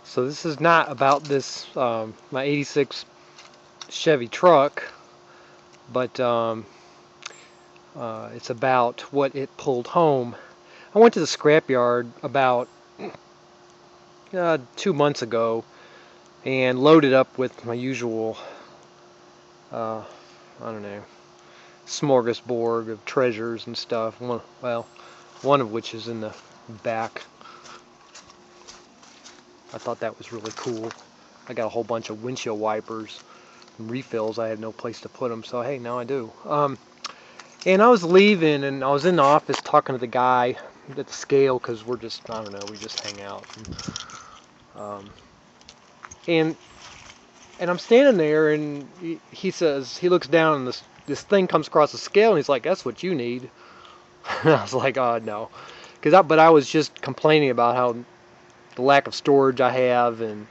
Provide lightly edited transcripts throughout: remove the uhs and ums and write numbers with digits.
So this is not about this my '86 Chevy truck, but it's about what it pulled home. I went to the scrapyard about 2 months ago and loaded up with my usual, I don't know, smorgasbord of treasures and stuff. One of which is in the back. I thought that was really cool. I got a whole bunch of windshield wipers and refills. I had no place to put them, so hey, now I do. And I was leaving, and I was in the office talking to the guy at the scale because we're just, I don't know, we just hang out. And I'm standing there, and he says, he looks down, and this thing comes across the scale, and he's like, "That's what you need." And I was like, "Oh no," but I was just complaining about how the lack of storage I have, and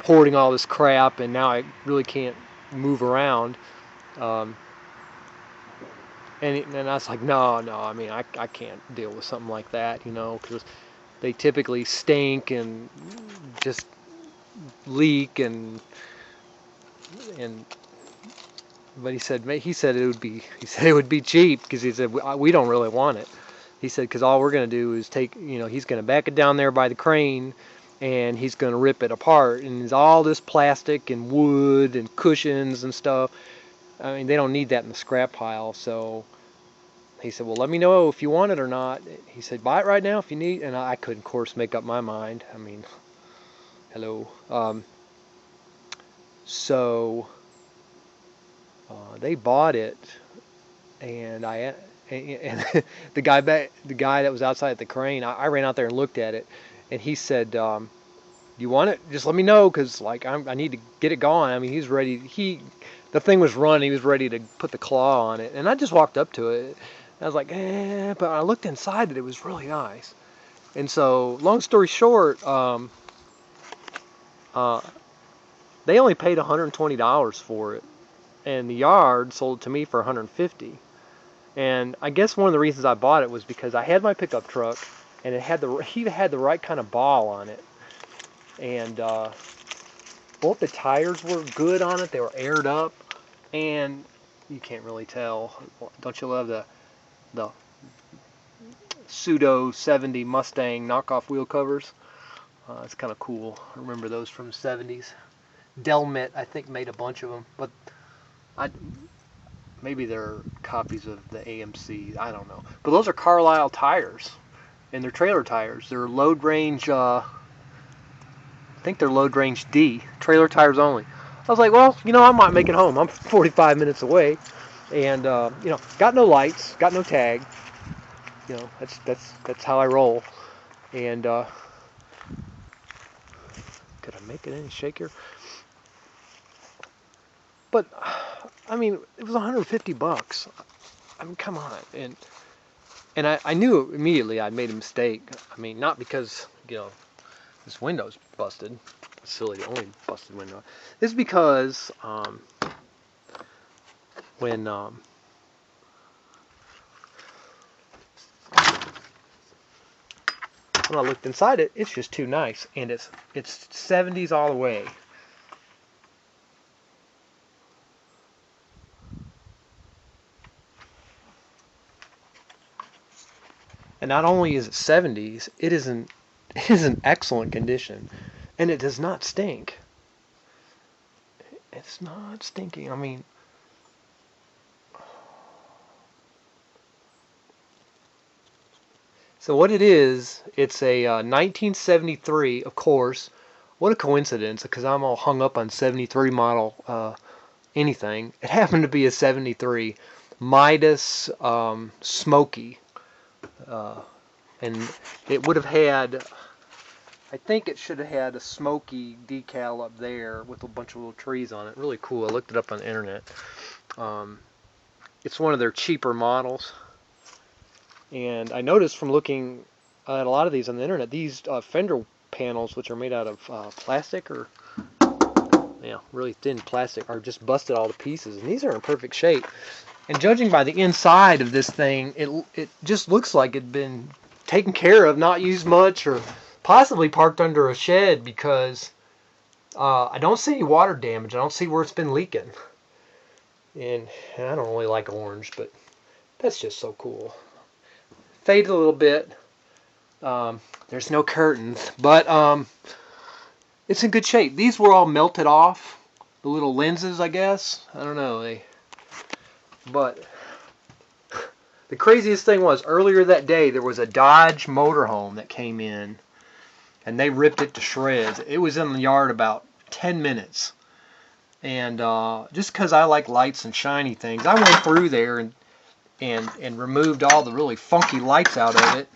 hoarding all this crap, and now I really can't move around. Um, and I was like, no, I mean, I can't deal with something like that, because they typically stink and just leak and but he said it would be cheap, because he said we don't really want it. He said because all we're going to do is he's going to back it down there by the crane, and he's going to rip it apart, and there's all this plastic and wood and cushions and stuff. I mean, they don't need that in the scrap pile. So he said, well, let me know if you want it or not. He said, buy it right now if you need. And I couldn't, of course, make up my mind. I mean, hello. So they bought it, and the guy that was outside at the crane, I ran out there and looked at it, and he said, you want it? Just let me know, because I need to get it going. I mean, he's ready. The thing was running. He was ready to put the claw on it, and I just walked up to it. I was like, but I looked inside it was really nice. And so, long story short, they only paid $120 for it, and the yard sold it to me for $150. And I guess one of the reasons I bought it was because I had my pickup truck, and he had the right kind of ball on it, and both the tires were good on it. They were aired up, and you can't really tell. Don't you love the pseudo 70 Mustang knockoff wheel covers? It's kind of cool. I remember those from the 70s. Delmet, I think, made a bunch of them, but maybe they're copies of the AMC. I don't know. But those are Carlisle tires, and they're trailer tires. They're load range. I think they're load range D, trailer tires only. I was like, well, I might make it home. I'm 45 minutes away, and got no lights, got no tag. That's how I roll. And could I make it any shakier? But I mean, it was $150. I mean, come on. And I knew immediately I made a mistake. I mean, not because this window's busted. Silly, the only busted window. This is because when I looked inside it, it's just too nice, and it's 70s all the way. And not only is it 70s, it is in excellent condition, and it does not stink. It's not stinking. I mean, so what it is, it's a 1973, of course. What a coincidence, because I'm all hung up on 73 model anything. It happened to be a 73 Midas Smokey. And it would have had, I think it should have had a Smokey decal up there with a bunch of little trees on it. Really cool. I looked it up on the internet. It's one of their cheaper models. And I noticed from looking at a lot of these on the internet, these fender panels, which are made out of plastic or really thin plastic, are just busted all to pieces. And these are in perfect shape. And judging by the inside of this thing, it just looks like it'd been taken care of, not used much, or possibly parked under a shed because I don't see any water damage. I don't see where it's been leaking. And I don't really like orange, but that's just so cool. Faded a little bit. There's no curtains, but it's in good shape. These were all melted off. The little lenses, I guess. I don't know. But the craziest thing was, earlier that day, there was a Dodge motorhome that came in, and they ripped it to shreds. It was in the yard about 10 minutes. And just because I like lights and shiny things, I went through there and removed all the really funky lights out of it.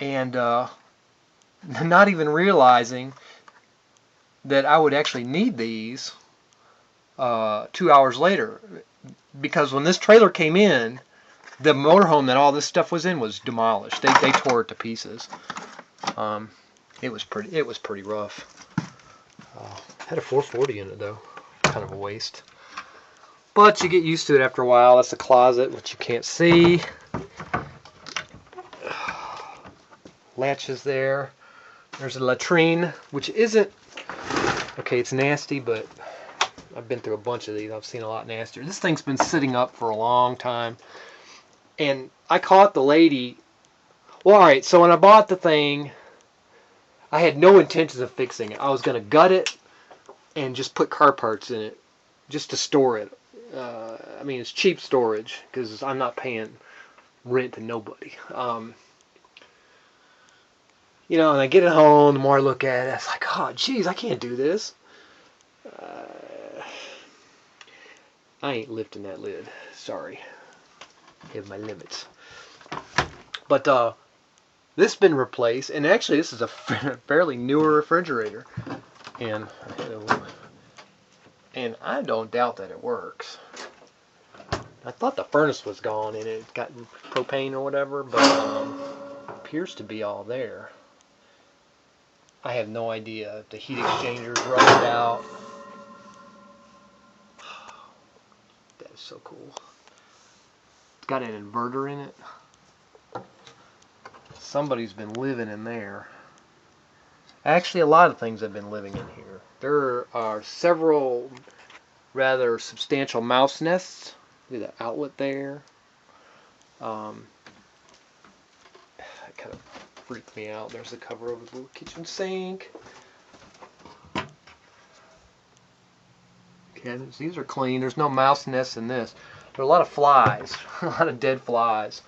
And not even realizing that I would actually need these 2 hours later. Because when this trailer came in, the motorhome that all this stuff was in was demolished. They tore it to pieces. It was pretty rough. Had a 440 in it though. Kind of a waste. But you get used to it after a while. That's a closet, which you can't see. Latches there. There's a latrine, which isn't... Okay, it's nasty, but I've been through a bunch of these. I've seen a lot nastier. This thing's been sitting up for a long time. And I caught the lady... Well, alright, so when I bought the thing, I had no intentions of fixing it. I was going to gut it and just put car parts in it just to store it. I mean, it's cheap storage because I'm not paying rent to nobody. You know, and I get it home, the more I look at it, it's like, oh, geez, I can't do this. I ain't lifting that lid. Sorry. I have my limits. But this has been replaced, and actually this is a fairly newer refrigerator. And I don't doubt that it works. I thought the furnace was gone and it got propane or whatever, but it appears to be all there. I have no idea if the heat exchangers rusted out. That is so cool. It's got an inverter in it. Somebody's been living in there. Actually, a lot of things have been living in here. There are several rather substantial mouse nests. Look at that outlet there. That kind of freaked me out. There's the cover over the little kitchen sink. Cabinets. These are clean. There's no mouse nests in this. There are a lot of flies. A lot of dead flies.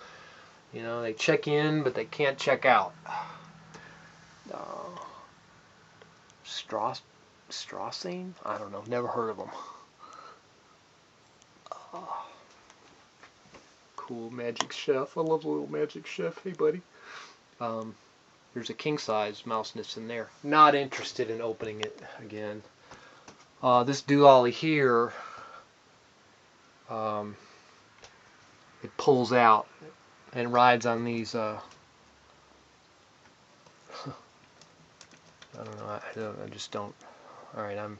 You know, they check in, but they can't check out. Straussine? I don't know. Never heard of them. Cool Magic Chef. I love the little Magic Chef. Hey, buddy. There's a king-size mouse nest in there. Not interested in opening it again. This dually here, it pulls out and rides on these, I don't know, I just don't, alright, I'm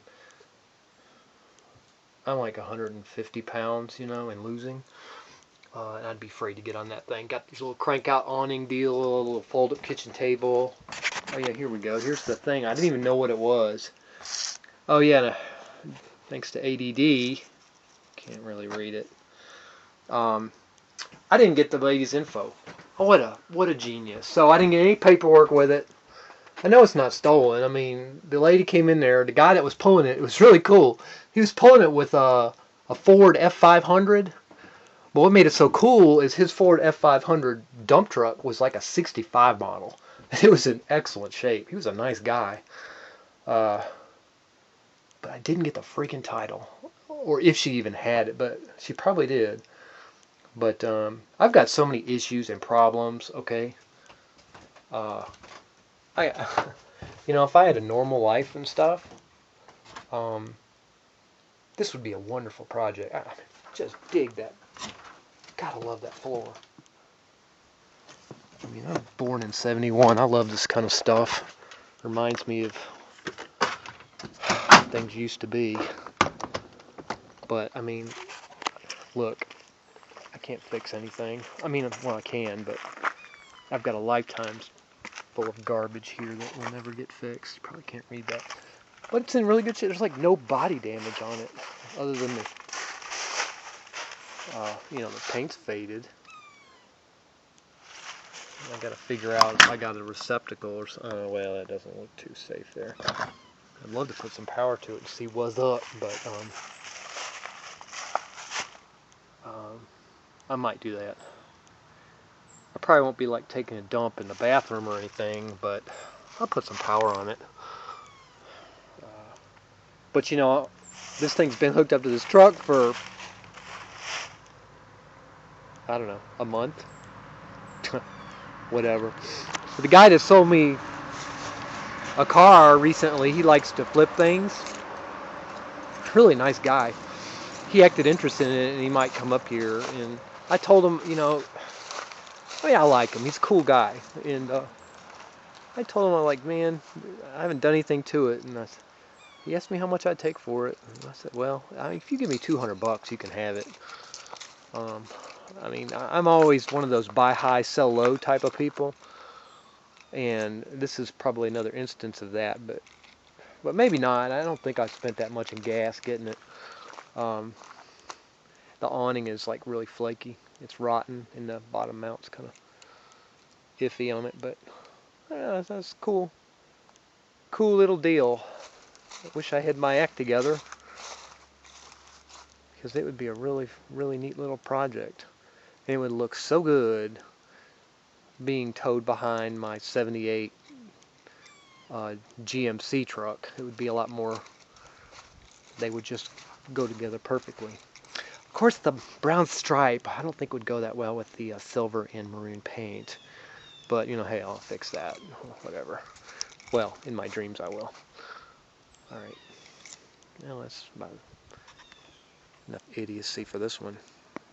like 150 pounds, you know, and losing, and I'd be afraid to get on that thing. Got this little crank out awning deal, a little fold up kitchen table. Oh yeah, here we go, here's the thing, I didn't even know what it was. Oh yeah, thanks to ADD, can't really read it. I didn't get the lady's info. Oh, what a genius. So I didn't get any paperwork with it. I know it's not stolen. I mean, the lady came in there, the guy that was pulling it, it was really cool. He was pulling it with a Ford F500. But what made it so cool is his Ford F500 dump truck was like a 65 model. It was in excellent shape. He was a nice guy. But I didn't get the freaking title. Or if she even had it, but she probably did. But I've got so many issues and problems, okay? You know, if I had a normal life and stuff, this would be a wonderful project. I mean, just dig that. Gotta love that floor. I mean, I'm born in 71. I love this kind of stuff. Reminds me of things used to be. But, I mean, look, I can't fix anything. I mean, well, I can, but I've got a lifetime's full of garbage here that will never get fixed. You probably can't read that. But it's in really good shape. There's like no body damage on it, other than the, the paint's faded. I gotta figure out if I got a receptacle or something. Oh, well, that doesn't look too safe there. I'd love to put some power to it and see what's up, but I might do that. I probably won't be like taking a dump in the bathroom or anything, but I'll put some power on it. But this thing's been hooked up to this truck for, I don't know, a month? Whatever. But the guy that sold me a car recently, he likes to flip things. Really nice guy. He acted interested in it, and he might come up here. And I told him, I like him. He's a cool guy. And I told him, I'm like, man, I haven't done anything to it. And he asked me how much I'd take for it. And I said, well, if you give me $200, you can have it. I'm always one of those buy high, sell low type of people. And this is probably another instance of that, but maybe not. I don't think I spent that much in gas getting it. The awning is like really flaky. It's rotten, and the bottom mount's kind of iffy on it, but that's cool. Cool little deal. I wish I had my act together, because it would be a really, really neat little project. And it would look so good being towed behind my 78 GMC truck. It would be a lot more, they would just go together perfectly. Of course, the brown stripe, I don't think would go that well with the silver and maroon paint. But, hey, I'll fix that. Whatever. Well, in my dreams I will. Alright. Now that's about enough idiocy for this one.